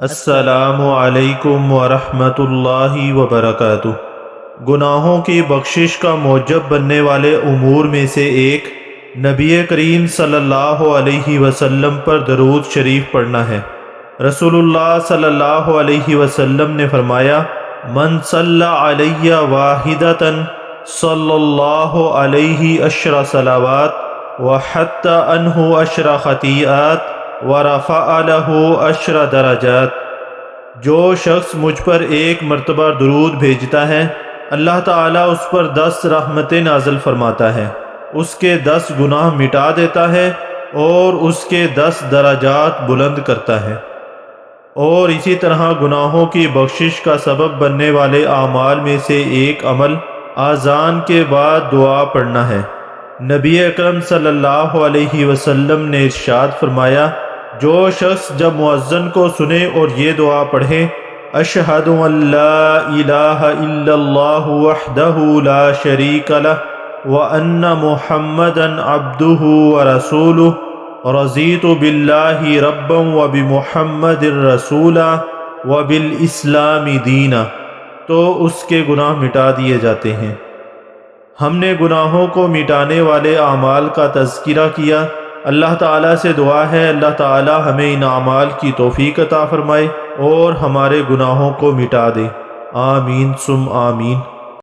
السلام علیکم ورحمۃ اللہ وبرکاتہ۔ گناہوں کی بخشش کا موجب بننے والے امور میں سے ایک نبی کریم صلی اللہ علیہ وسلم پر درود شریف پڑھنا ہے۔ رسول اللہ صلی اللہ علیہ وسلم نے فرمایا، من صلی علی واحدۃ صلی اللہ علیہ عشر صلوات وحط عنہ عشر خطیئات ورفع لہ عشر درجات۔ جو شخص مجھ پر ایک مرتبہ درود بھیجتا ہے، اللہ تعالیٰ اس پر 10 رحمتیں نازل فرماتا ہے، اس کے 10 گناہ مٹا دیتا ہے اور اس کے 10 درجات بلند کرتا ہے۔ اور اسی طرح گناہوں کی بخشش کا سبب بننے والے اعمال میں سے ایک عمل اذان کے بعد دعا پڑھنا ہے۔ نبی اکرم صلی اللہ علیہ وسلم نے ارشاد فرمایا، جو شخص جب مؤذن کو سنے اور یہ دعا پڑھے، اشہد ان لا الہ الا اللہ وحدہ لا شریک لہ وان محمدا عبدہ ورسولہ رضیت باللہ ربا وبمحمد رسولا وبالاسلام دینا، تو اس کے گناہ مٹا دیے جاتے ہیں۔ ہم نے گناہوں کو مٹانے والے اعمال کا تذکرہ کیا۔ اللہ تعالیٰ سے دعا ہے اللہ تعالیٰ ہمیں ان اعمال کی توفیق عطا فرمائے اور ہمارے گناہوں کو مٹا دے۔ آمین ثم آمین۔